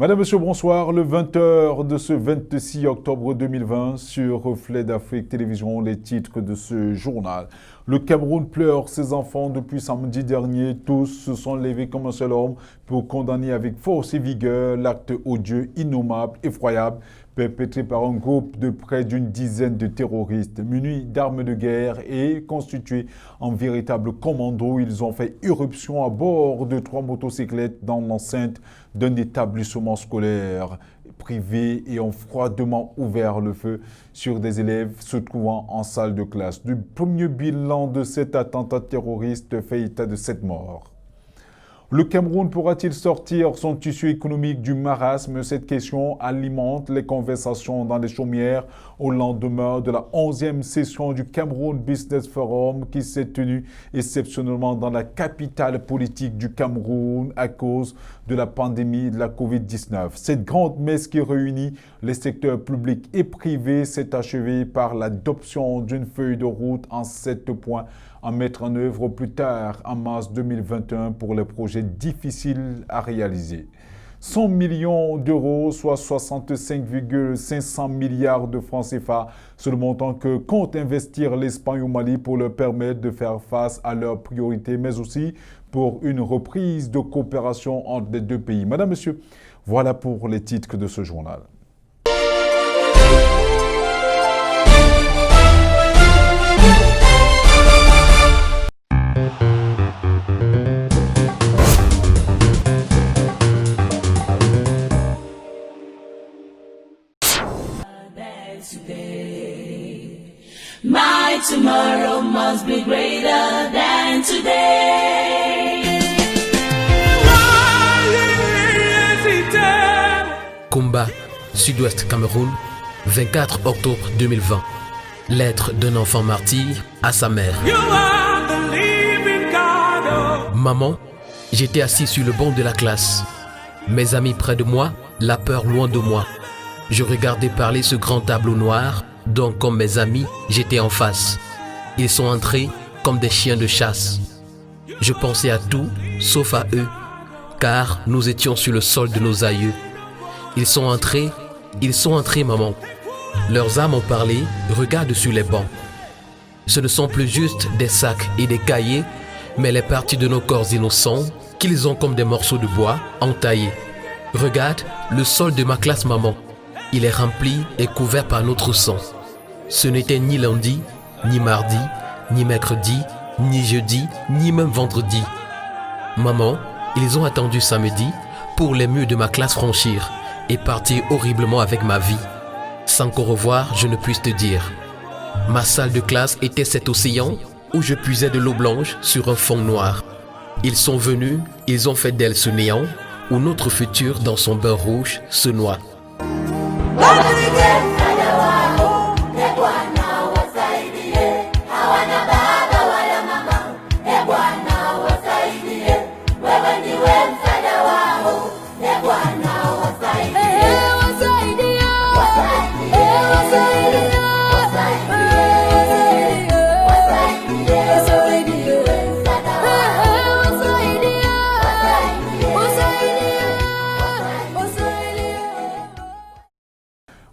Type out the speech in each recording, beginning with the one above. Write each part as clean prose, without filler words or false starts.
Madame, Monsieur, bonsoir. Le 20h de ce 26 octobre 2020 sur Reflet d'Afrique Télévision, les titres de ce journal. Le Cameroun pleure ses enfants depuis samedi dernier. Tous se sont levés comme un seul homme pour condamner avec force et vigueur l'acte odieux, innommable, effroyable, perpétré par un groupe de près d'une dizaine de terroristes munis d'armes de guerre et constitués en véritable commando. Ils ont fait irruption à bord de 3 motocyclettes dans l'enceinte d'un établissement scolaire privé et ont froidement ouvert le feu sur des élèves se trouvant en salle de classe. Du premier bilan de cet attentat terroriste fait état de 7 morts. Le Cameroun pourra-t-il sortir son tissu économique du marasme? Cette question alimente les conversations dans les chaumières au lendemain de la 11e session du Cameroun Business Forum qui s'est tenue exceptionnellement dans la capitale politique du Cameroun à cause de la pandémie de la Covid-19. Cette grande messe qui réunit les secteurs publics et privés s'est achevée par l'adoption d'une feuille de route en 7 points à mettre en œuvre plus tard en mars 2021 pour les projets difficiles à réaliser. 100 millions d'euros, soit 65,500 milliards de francs CFA, c'est le montant que compte investir l'Espagne au Mali pour leur permettre de faire face à leurs priorités, mais aussi pour une reprise de coopération entre les deux pays. Madame, Monsieur, voilà pour les titres de ce journal. My tomorrow must be greater than today. Kumba, Sud-Ouest Cameroun, 24 octobre 2020. Lettre d'un enfant martyr à sa mère. Maman, j'étais assis sur le banc de la classe. Mes amis près de moi, la peur loin de moi. Je regardais parler ce grand tableau noir, donc comme mes amis, j'étais en face. Ils sont entrés comme des chiens de chasse. Je pensais à tout, sauf à eux, car nous étions sur le sol de nos aïeux. Ils sont entrés, maman. Leurs âmes ont parlé, regarde sur les bancs. Ce ne sont plus juste des sacs et des cahiers, mais les parties de nos corps innocents qu'ils ont comme des morceaux de bois entaillés. Regarde le sol de ma classe, maman. Il est rempli et couvert par notre sang. Ce n'était ni lundi, ni mardi, ni mercredi, ni jeudi, ni même vendredi. Maman, ils ont attendu samedi pour les murs de ma classe franchir et partir horriblement avec ma vie. Sans qu'au revoir, je ne puisse te dire. Ma salle de classe était cet océan où je puisais de l'eau blanche sur un fond noir. Ils sont venus, ils ont fait d'elle ce néant où notre futur dans son bain rouge se noie.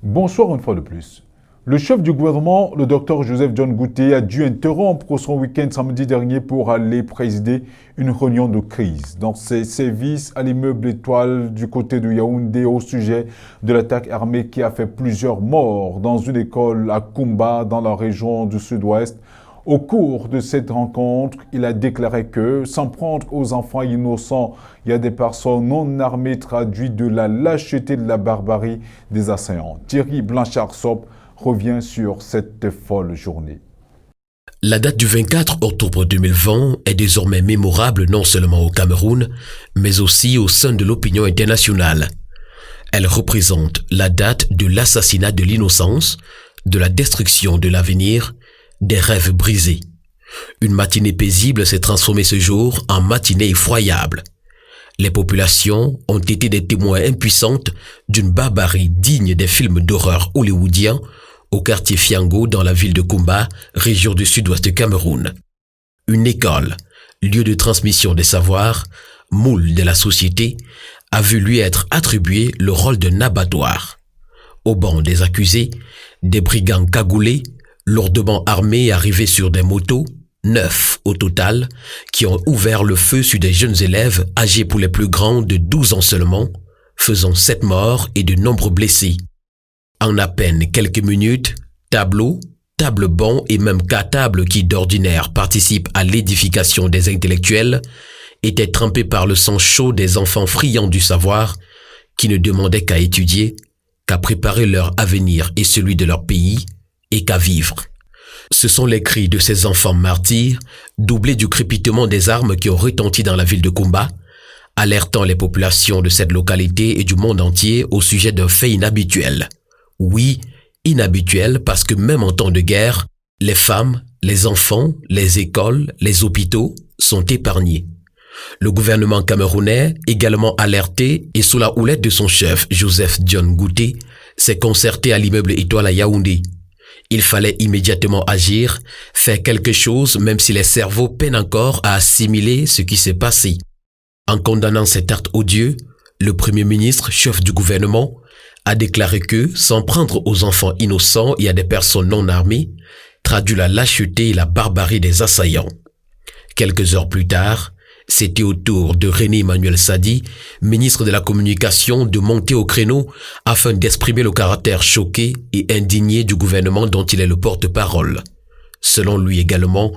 Bonsoir une fois de plus. Le chef du gouvernement, le Dr Joseph John Gouté, a dû interrompre son week-end samedi dernier pour aller présider une réunion de crise dans ses services à l'immeuble Étoile du côté de Yaoundé au sujet de l'attaque armée qui a fait plusieurs morts dans une école à Kumba dans la région du Sud-Ouest. Au cours de cette rencontre, il a déclaré que, s'en prendre aux enfants innocents, il y a des personnes non armées traduites de la lâcheté de la barbarie des assaillants. Thierry Blanchard-Sop revient sur cette folle journée. La date du 24 octobre 2020 est désormais mémorable non seulement au Cameroun, mais aussi au sein de l'opinion internationale. Elle représente la date de l'assassinat de l'innocence, de la destruction de l'avenir, des rêves brisés. Une matinée paisible s'est transformée ce jour en matinée effroyable. Les populations ont été des témoins impuissantes d'une barbarie digne des films d'horreur hollywoodiens au quartier Fiango dans la ville de Kumba, région du sud-ouest Cameroun. Une école, lieu de transmission des savoirs, moule de la société, a vu lui être attribué le rôle d'un abattoir. Au banc des accusés, des brigands cagoulés, lourdement armés arrivés sur des motos, 9 au total, qui ont ouvert le feu sur des jeunes élèves âgés pour les plus grands de 12 ans seulement, faisant 7 morts et de nombreux blessés. En à peine quelques minutes, tableaux, tables-bancs et même cartables qui d'ordinaire participent à l'édification des intellectuels étaient trempés par le sang chaud des enfants friands du savoir qui ne demandaient qu'à étudier, qu'à préparer leur avenir et celui de leur pays et qu'à vivre. Ce sont les cris de ces enfants martyrs, doublés du crépitement des armes qui ont retenti dans la ville de Kumba, alertant les populations de cette localité et du monde entier au sujet d'un fait inhabituel. Oui, inhabituel parce que même en temps de guerre, les femmes, les enfants, les écoles, les hôpitaux sont épargnés. Le gouvernement camerounais, également alerté et sous la houlette de son chef Joseph John Gouté, s'est concerté à l'immeuble Étoile à Yaoundé. Il fallait immédiatement agir, faire quelque chose même si les cerveaux peinent encore à assimiler ce qui s'est passé. En condamnant cet acte odieux, le Premier ministre, chef du gouvernement, a déclaré que s'en prendre aux enfants innocents et à des personnes non armées traduit la lâcheté et la barbarie des assaillants. Quelques heures plus tard, c'était au tour de René Emmanuel Sadi, ministre de la Communication, de monter au créneau afin d'exprimer le caractère choqué et indigné du gouvernement dont il est le porte-parole. Selon lui également,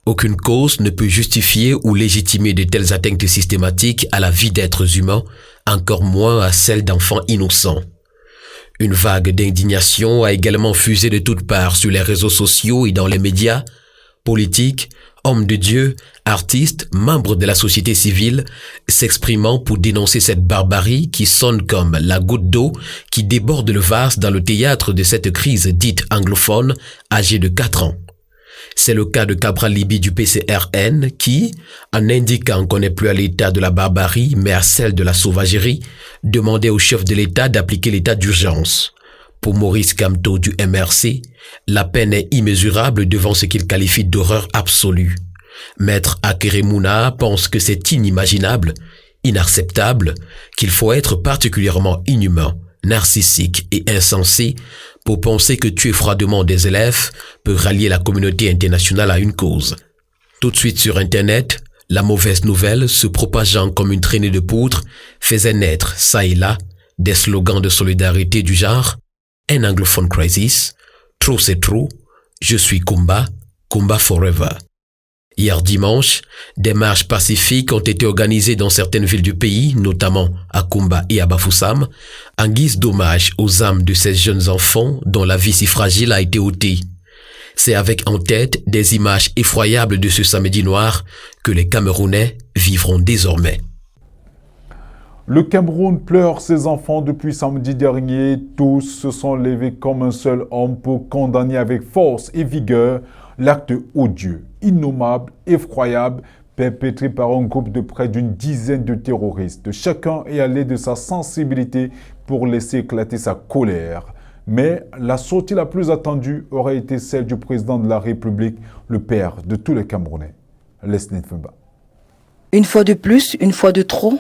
aucune cause ne peut justifier ou légitimer de telles atteintes systématiques à la vie d'êtres humains, encore moins à celle d'enfants innocents. Une vague d'indignation a également fusé de toutes parts sur les réseaux sociaux et dans les médias. Politiques, hommes de Dieu, artistes, membres de la société civile, s'exprimant pour dénoncer cette barbarie qui sonne comme la goutte d'eau qui déborde le vase dans le théâtre de cette crise dite anglophone, âgée de 4 ans. C'est le cas de Cabral Libi du PCRN qui, en indiquant qu'on n'est plus à l'état de la barbarie mais à celle de la sauvagerie, demandait au chef de l'État d'appliquer l'état d'urgence. Pour Maurice Kamto du MRC, la peine est immesurable devant ce qu'il qualifie d'horreur absolue. Maître Akeremouna pense que c'est inimaginable, inacceptable, qu'il faut être particulièrement inhumain, narcissique et insensé pour penser que tuer froidement des élèves peut rallier la communauté internationale à une cause. Tout de suite sur Internet, la mauvaise nouvelle, se propageant comme une traînée de poudre, faisait naître, ça et là, des slogans de solidarité du genre « Un anglophone crisis »,« Trop c'est trop »,« Je suis Kumba »,« Kumba forever ». Hier dimanche, des marches pacifiques ont été organisées dans certaines villes du pays, notamment à Kumba et à Bafoussam, en guise d'hommage aux âmes de ces jeunes enfants dont la vie si fragile a été ôtée. C'est avec en tête des images effroyables de ce samedi noir que les Camerounais vivront désormais. Le Cameroun pleure ses enfants depuis samedi dernier. Tous se sont levés comme un seul homme pour condamner avec force et vigueur l'acte odieux, innommable, effroyable, perpétré par un groupe de près d'une dizaine de terroristes. Chacun est allé de sa sensibilité pour laisser éclater sa colère. Mais la sortie la plus attendue aurait été celle du président de la République, le père de tous les Camerounais, Leslie Fumba. Une fois de plus, une fois de trop,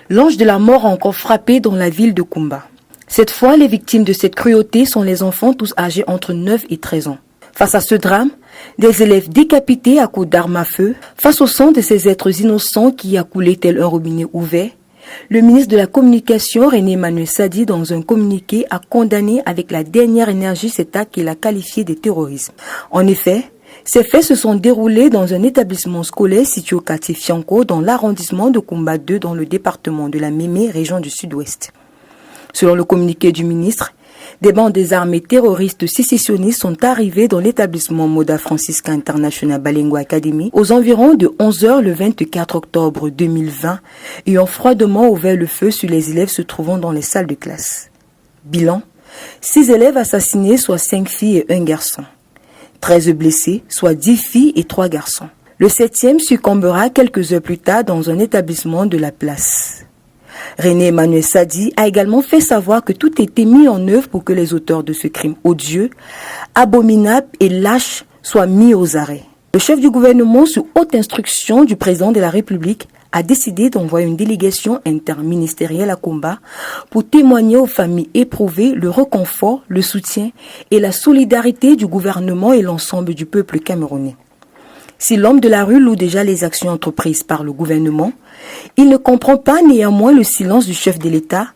l'ange de la mort a encore frappé dans la ville de Kumba. Cette fois, les victimes de cette cruauté sont les enfants tous âgés entre 9 et 13 ans. Face à ce drame, des élèves décapités à coups d'armes à feu, face au sang de ces êtres innocents qui a coulé tel un robinet ouvert, le ministre de la Communication, René Emmanuel Sadi, dans un communiqué, a condamné avec la dernière énergie cet acte qu'il a qualifié de terrorisme. En effet, ces faits se sont déroulés dans un établissement scolaire situé au quartier Fianco, dans l'arrondissement de Kumba 2, dans le département de la Mémé, région du Sud-Ouest. Selon le communiqué du ministre, des bandes désarmées terroristes sécessionnistes sont arrivés dans l'établissement Moda Francisca International Balengo Academy aux environs de 11h le 24 octobre 2020 et ont froidement ouvert le feu sur les élèves se trouvant dans les salles de classe. Bilan, 6 élèves assassinés, soit 5 filles et 1 garçon. 13 blessés, soit 10 filles et 3 garçons. Le 7e succombera quelques heures plus tard dans un établissement de la place. René Emmanuel Sadi a également fait savoir que tout était mis en œuvre pour que les auteurs de ce crime odieux, abominable et lâche soient mis aux arrêts. Le chef du gouvernement, sous haute instruction du président de la République, a décidé d'envoyer une délégation interministérielle à Kumba pour témoigner aux familles éprouvées le réconfort, le soutien et la solidarité du gouvernement et l'ensemble du peuple camerounais. Si l'homme de la rue loue déjà les actions entreprises par le gouvernement, il ne comprend pas néanmoins le silence du chef de l'État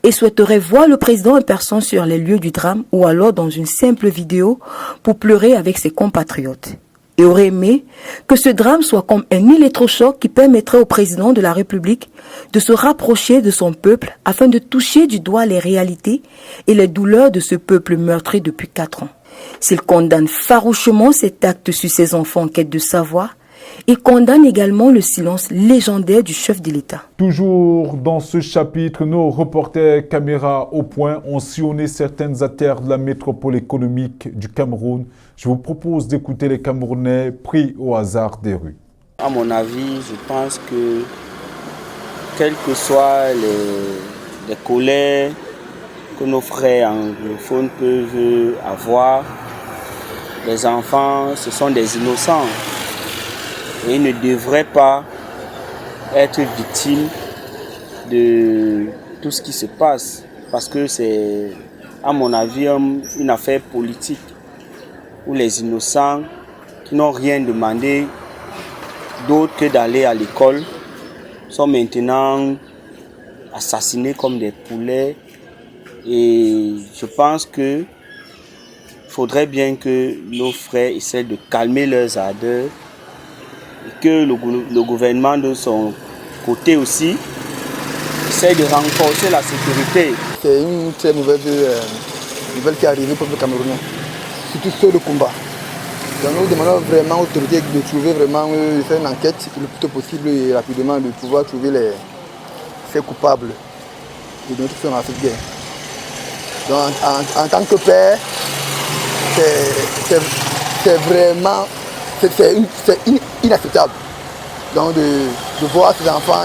et souhaiterait voir le président en personne sur les lieux du drame ou alors dans une simple vidéo pour pleurer avec ses compatriotes. Et aurait aimé que ce drame soit comme un électrochoc qui permettrait au président de la République de se rapprocher de son peuple afin de toucher du doigt les réalités et les douleurs de ce peuple meurtri depuis 4 ans. S'il condamne farouchement cet acte sur ses enfants en quête de savoir, il condamne également le silence légendaire du chef de l'État. Toujours dans ce chapitre, nos reporters caméra au point ont sillonné certaines artères de la métropole économique du Cameroun. Je vous propose d'écouter les Camerounais pris au hasard des rues. À mon avis, je pense que quelles que soient les colères que nos frères anglophones peuvent avoir, les enfants, ce sont des innocents. Et ils ne devraient pas être victimes de tout ce qui se passe. Parce que c'est, à mon avis, une affaire politique où les innocents qui n'ont rien demandé d'autre que d'aller à l'école sont maintenant assassinés comme des poulets. Et je pense qu'il faudrait bien que nos frères essaient de calmer leurs ardeurs et que le gouvernement de son côté aussi essaie de renforcer la sécurité. C'est une très mauvaise nouvelle qui est arrivée pour le Camerounais, surtout sur le combat. Donc nous demandons vraiment aux autorités de trouver vraiment, de faire une enquête le plus tôt possible et rapidement de pouvoir trouver ces coupables de notre fait dans cette guerre. Donc en tant que père, c'est vraiment inacceptable. Donc de voir ces enfants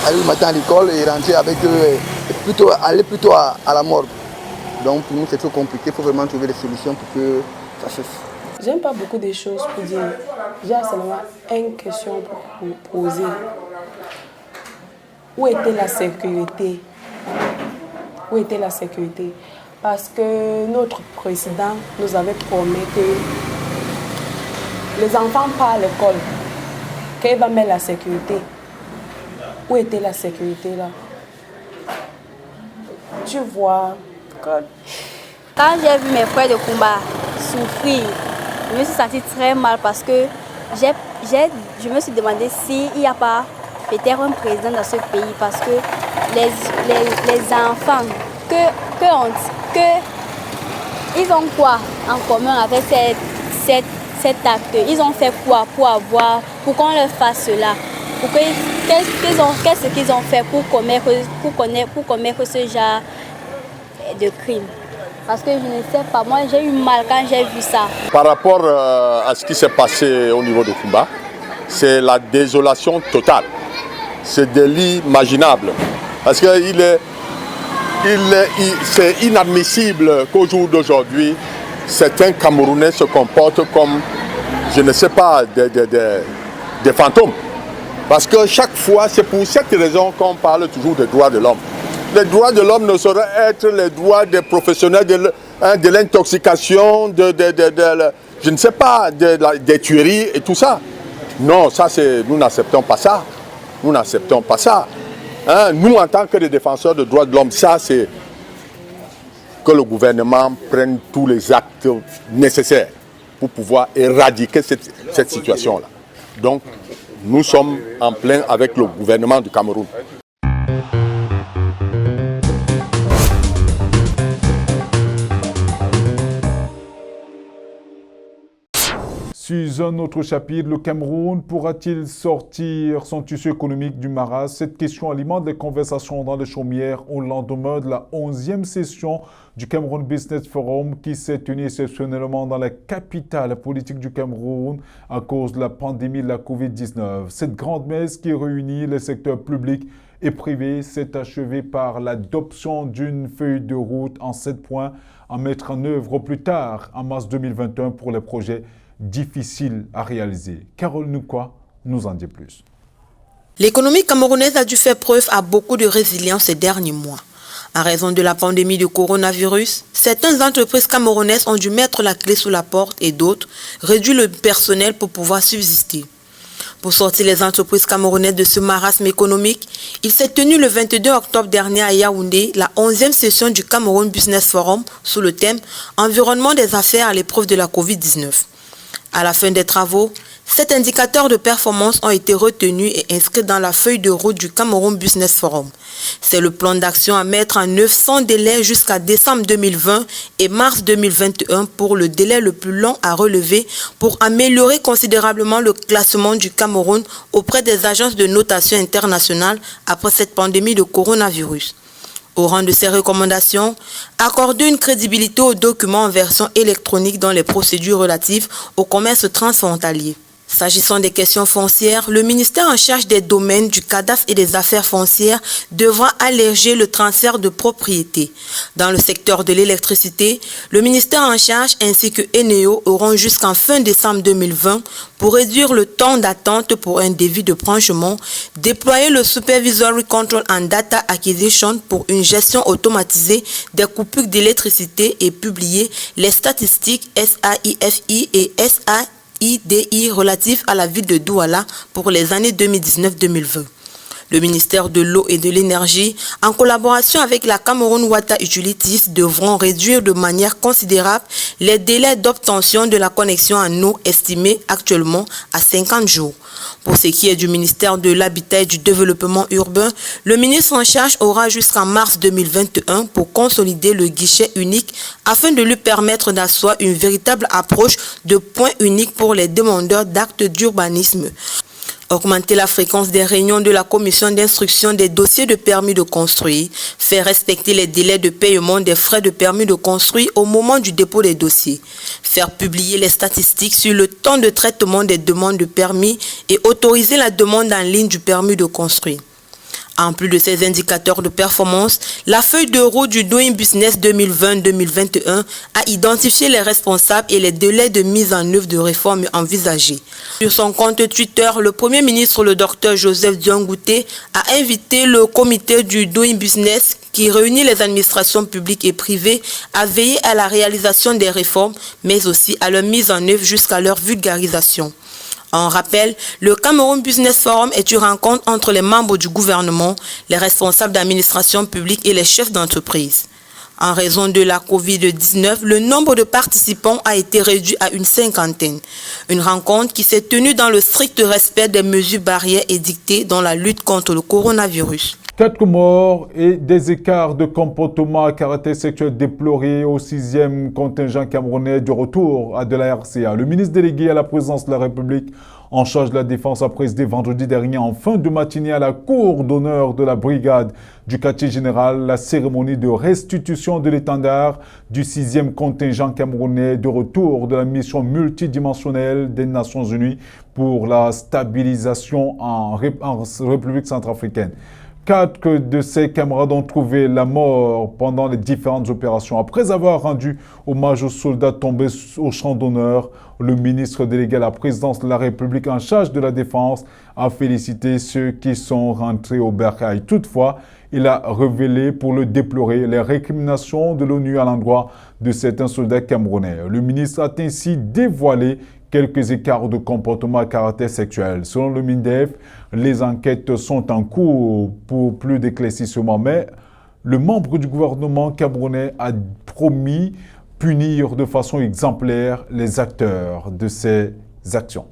aller le matin à l'école et rentrer avec eux, et aller plutôt à la morgue. Donc pour nous c'est trop compliqué, il faut vraiment trouver des solutions pour que ça cesse. J'aime pas beaucoup de choses pour dire. J'ai seulement une question pour poser. Où était la sécurité? Où était la sécurité? Parce que notre président nous avait promis que les enfants partent à l'école, qu'il va mettre la sécurité. Où était la sécurité là? Tu vois. Quand j'ai vu mes frères de combat souffrir, je me suis sentie très mal parce que je me suis demandé s'il n'y a pas peut-être un président dans ce pays parce que les enfants, ils ont quoi en commun avec cet acte? Ils ont fait quoi pour qu'on leur fasse cela? Qu'est-ce qu'ils ont fait pour commettre ce genre de crime? Parce que je ne sais pas, moi j'ai eu mal quand j'ai vu ça. Par rapport à ce qui s'est passé au niveau de Kumba, c'est la désolation totale. C'est de l'inimaginable. Parce que c'est inadmissible qu'au jour d'aujourd'hui, certains Camerounais se comportent comme, je ne sais pas, des fantômes. Parce que chaque fois, c'est pour cette raison qu'on parle toujours des droits de l'homme. Les droits de l'homme ne sauraient être les droits des professionnels de l'intoxication, je ne sais pas, des tueries et tout ça. Non, ça nous n'acceptons pas ça. Nous n'acceptons pas ça. Nous, en tant que des défenseurs des droits de l'homme, ça c'est que le gouvernement prenne tous les actes nécessaires pour pouvoir éradiquer cette situation-là. Donc, nous sommes en plein avec le gouvernement du Cameroun. Sur un autre chapitre, le Cameroun pourra-t-il sortir son tissu économique du marasme? Cette question alimente les conversations dans les chaumières au lendemain de la 11e session du Cameroun Business Forum qui s'est tenue exceptionnellement dans la capitale politique du Cameroun à cause de la pandémie de la Covid-19. Cette grande messe qui réunit les secteurs publics et privés s'est achevée par l'adoption d'une feuille de route en 7 points à mettre en œuvre au plus tard en mars 2021 pour les projets difficile à réaliser. Carole Nukwa nous en dit plus. L'économie camerounaise a dû faire preuve à beaucoup de résilience ces derniers mois. En raison de la pandémie de coronavirus, certaines entreprises camerounaises ont dû mettre la clé sous la porte et d'autres réduire le personnel pour pouvoir subsister. Pour sortir les entreprises camerounaises de ce marasme économique, il s'est tenu le 22 octobre dernier à Yaoundé la 11e session du Cameroun Business Forum sous le thème « Environnement des affaires à l'épreuve de la Covid-19 ». À la fin des travaux, 7 indicateurs de performance ont été retenus et inscrits dans la feuille de route du Cameroun Business Forum. C'est le plan d'action à mettre en œuvre sans délai jusqu'à décembre 2020 et mars 2021 pour le délai le plus long à relever pour améliorer considérablement le classement du Cameroun auprès des agences de notation internationales après cette pandémie de coronavirus. Au rang de ces recommandations, accorder une crédibilité aux documents en version électronique dans les procédures relatives au commerce transfrontalier. S'agissant des questions foncières, le ministère en charge des domaines du cadastre et des affaires foncières devra alléger le transfert de propriété. Dans le secteur de l'électricité, le ministère en charge ainsi que Eneo auront jusqu'en fin décembre 2020 pour réduire le temps d'attente pour un devis de branchement, déployer le Supervisory Control and Data Acquisition pour une gestion automatisée des coupures d'électricité et publier les statistiques SAIFI et SAIDI relatifs à la ville de Douala pour les années 2019-2020. Le ministère de l'Eau et de l'Énergie, en collaboration avec la Cameroun Water Utilities, devront réduire de manière considérable les délais d'obtention de la connexion en eau estimés actuellement à 50 jours. Pour ce qui est du ministère de l'Habitat et du Développement urbain, le ministre en charge aura jusqu'en mars 2021 pour consolider le guichet unique afin de lui permettre d'asseoir une véritable approche de point unique pour les demandeurs d'actes d'urbanisme. Augmenter la fréquence des réunions de la commission d'instruction des dossiers de permis de construire, faire respecter les délais de paiement des frais de permis de construire au moment du dépôt des dossiers, faire publier les statistiques sur le temps de traitement des demandes de permis et autoriser la demande en ligne du permis de construire. En plus de ces indicateurs de performance, la feuille de route du Doing Business 2020-2021 a identifié les responsables et les délais de mise en œuvre de réformes envisagées. Sur son compte Twitter, le Premier ministre, le Dr Joseph Diongouté, a invité le comité du Doing Business qui réunit les administrations publiques et privées à veiller à la réalisation des réformes, mais aussi à leur mise en œuvre jusqu'à leur vulgarisation. En rappel, le Cameroun Business Forum est une rencontre entre les membres du gouvernement, les responsables d'administration publique et les chefs d'entreprise. En raison de la Covid-19, le nombre de participants a été réduit à une cinquantaine. Une rencontre qui s'est tenue dans le strict respect des mesures barrières édictées dans la lutte contre le coronavirus. 4 morts et des écarts de comportement à caractère sexuel déplorés au 6e contingent camerounais du retour de la RCA. Le ministre délégué à la présidence de la République en charge de la défense a présidé vendredi dernier en fin de matinée à la cour d'honneur de la brigade du quartier général la cérémonie de restitution de l'étendard du 6e contingent camerounais de retour de la mission multidimensionnelle des Nations Unies pour la stabilisation en République centrafricaine. 4 de ses camarades ont trouvé la mort pendant les différentes opérations. Après avoir rendu hommage aux soldats tombés au champ d'honneur, le ministre délégué à la présidence de la République en charge de la défense a félicité ceux qui sont rentrés au bercail. Toutefois, il a révélé pour le déplorer les récriminations de l'ONU à l'endroit de certains soldats camerounais. Le ministre a ainsi dévoilé quelques écarts de comportement à caractère sexuel. Selon le MINDEF, les enquêtes sont en cours pour plus d'éclaircissements, mais le membre du gouvernement camerounais a promis punir de façon exemplaire les acteurs de ces actions.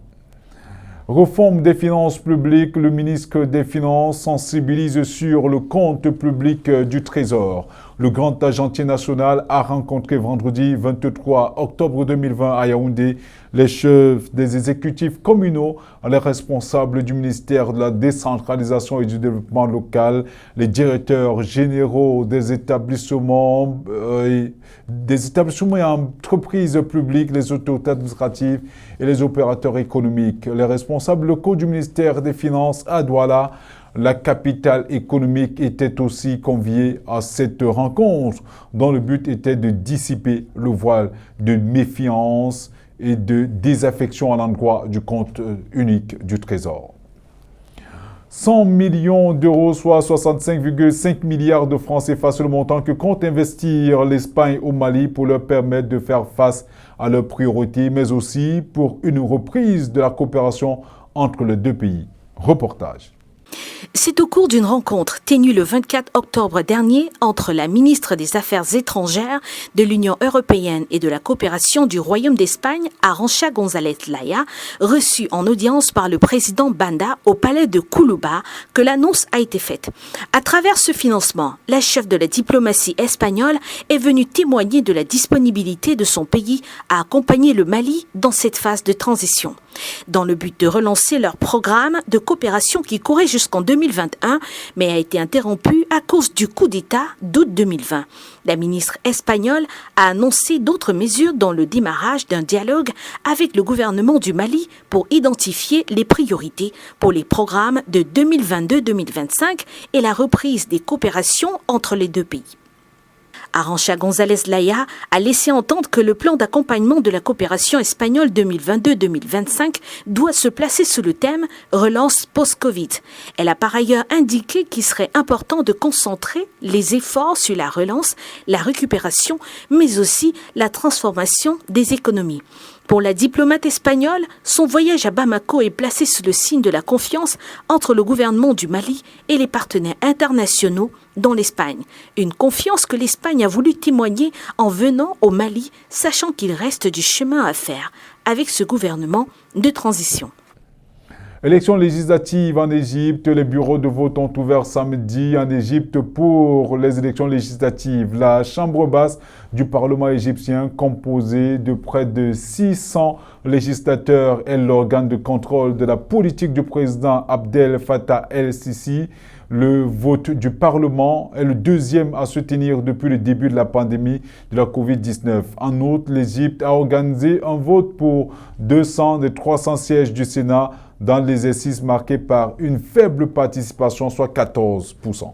Réforme des finances publiques, le ministre des Finances sensibilise sur le compte public du Trésor. Le grand agentier national a rencontré vendredi 23 octobre 2020 à Yaoundé les chefs des exécutifs communaux, les responsables du ministère de la décentralisation et du développement local, les directeurs généraux des établissements et entreprises publiques, les autorités administratives et les opérateurs économiques. Les responsables locaux du ministère des Finances à Douala, la capitale économique, était aussi conviée à cette rencontre dont le but était de dissiper le voile de méfiance et de désaffection à l'endroit du compte unique du Trésor. 100 millions d'euros, soit 65,5 milliards de francs CFA, c'est le montant que compte investir l'Espagne au Mali pour leur permettre de faire face à leurs priorités, mais aussi pour une reprise de la coopération entre les deux pays. Reportage. C'est au cours d'une rencontre tenue le 24 octobre dernier entre la ministre des Affaires étrangères de l'Union européenne et de la coopération du Royaume d'Espagne, Arantxa González Laya, reçue en audience par le président Banda au palais de Koulouba, que l'annonce a été faite. À travers ce financement, la chef de la diplomatie espagnole est venue témoigner de la disponibilité de son pays à accompagner le Mali dans cette phase de transition, dans le but de relancer leur programme de coopération qui courait jusqu'en 2021, mais a été interrompu à cause du coup d'État d'août 2020. La ministre espagnole a annoncé d'autres mesures dans le démarrage d'un dialogue avec le gouvernement du Mali pour identifier les priorités pour les programmes de 2022-2025 et la reprise des coopérations entre les deux pays. Arantxa González Laya a laissé entendre que le plan d'accompagnement de la coopération espagnole 2022-2025 doit se placer sous le thème « Relance post-Covid ». Elle a par ailleurs indiqué qu'il serait important de concentrer les efforts sur la relance, la récupération, mais aussi la transformation des économies. Pour la diplomate espagnole, son voyage à Bamako est placé sous le signe de la confiance entre le gouvernement du Mali et les partenaires internationaux, dont l'Espagne. Une confiance que l'Espagne a voulu témoigner en venant au Mali, sachant qu'il reste du chemin à faire avec ce gouvernement de transition. Élections législatives en Égypte. Les bureaux de vote ont ouvert samedi en Égypte pour les élections législatives. La Chambre basse du Parlement égyptien, composée de près de 600 législateurs, est l'organe de contrôle de la politique du président Abdel Fattah el-Sisi. Le vote du Parlement est le deuxième à se tenir depuis le début de la pandémie de la Covid-19. En outre, l'Égypte a organisé un vote pour 200 des 300 sièges du Sénat dans l'exercice marqué par une faible participation, soit 14%.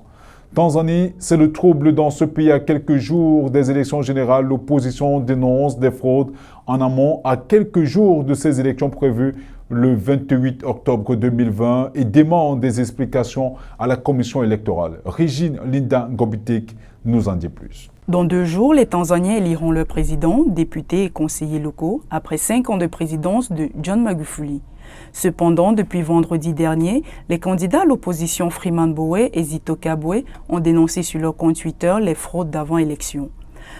Tanzanie, c'est le trouble dans ce pays à quelques jours des élections générales. L'opposition dénonce des fraudes en amont à quelques jours de ces élections prévues le 28 octobre 2020 et demande des explications à la commission électorale. Régine Linda Ngobitek nous en dit plus. Dans 2 jours, les Tanzaniens éliront leur président, députés et conseillers locaux après 5 ans de présidence de John Magufuli. Cependant, depuis vendredi dernier, les candidats à l'opposition Freeman Mbowe et Zitto Kabwe ont dénoncé sur leur compte Twitter les fraudes d'avant-élection.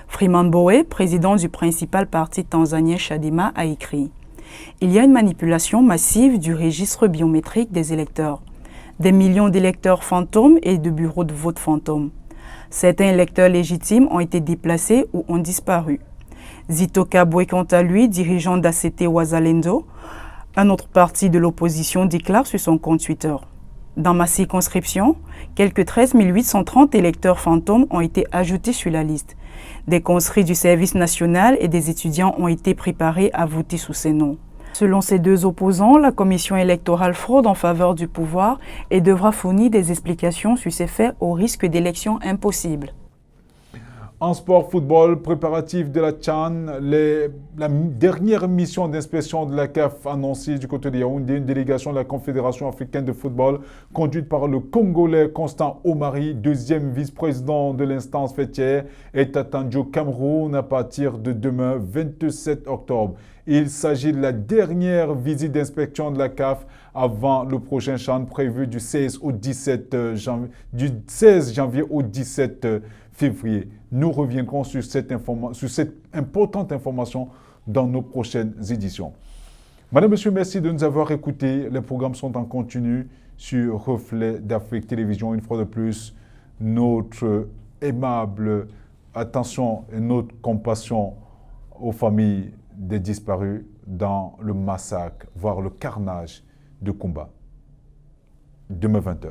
Freeman Mbowe, président du principal parti tanzanien Chadema, a écrit « Il y a une manipulation massive du registre biométrique des électeurs, des millions d'électeurs fantômes et de bureaux de vote fantômes. Certains électeurs légitimes ont été déplacés ou ont disparu. » Zitto Kabwe, quant à lui, dirigeant d'ACT Wazalendo, un autre parti de l'opposition, déclare sur son compte Twitter « Dans ma circonscription, quelques 13 830 électeurs fantômes ont été ajoutés sur la liste. Des conscrits du service national et des étudiants ont été préparés à voter sous ces noms. » Selon ces 2 opposants, la commission électorale fraude en faveur du pouvoir et devra fournir des explications sur ces faits au risque d'élections impossibles. En sport football, préparatif de la CHAN, la dernière mission d'inspection de la CAF annoncée du côté de Yaoundé, une délégation de la Confédération africaine de football conduite par le Congolais Constant Omari, deuxième vice-président de l'instance fêtière, est attendue au Cameroun à partir de demain, 27 octobre. Il s'agit de la dernière visite d'inspection de la CAF avant le prochain CHAN prévu du 16 janvier au 17 février. Nous reviendrons sur cette importante information dans nos prochaines éditions. Madame, Monsieur, merci de nous avoir écoutés. Les programmes sont en continu sur Reflet d'Afrique Télévision. Une fois de plus, notre aimable attention et notre compassion aux familles des disparus dans le massacre, voire le carnage de Kumba. Demain 20h.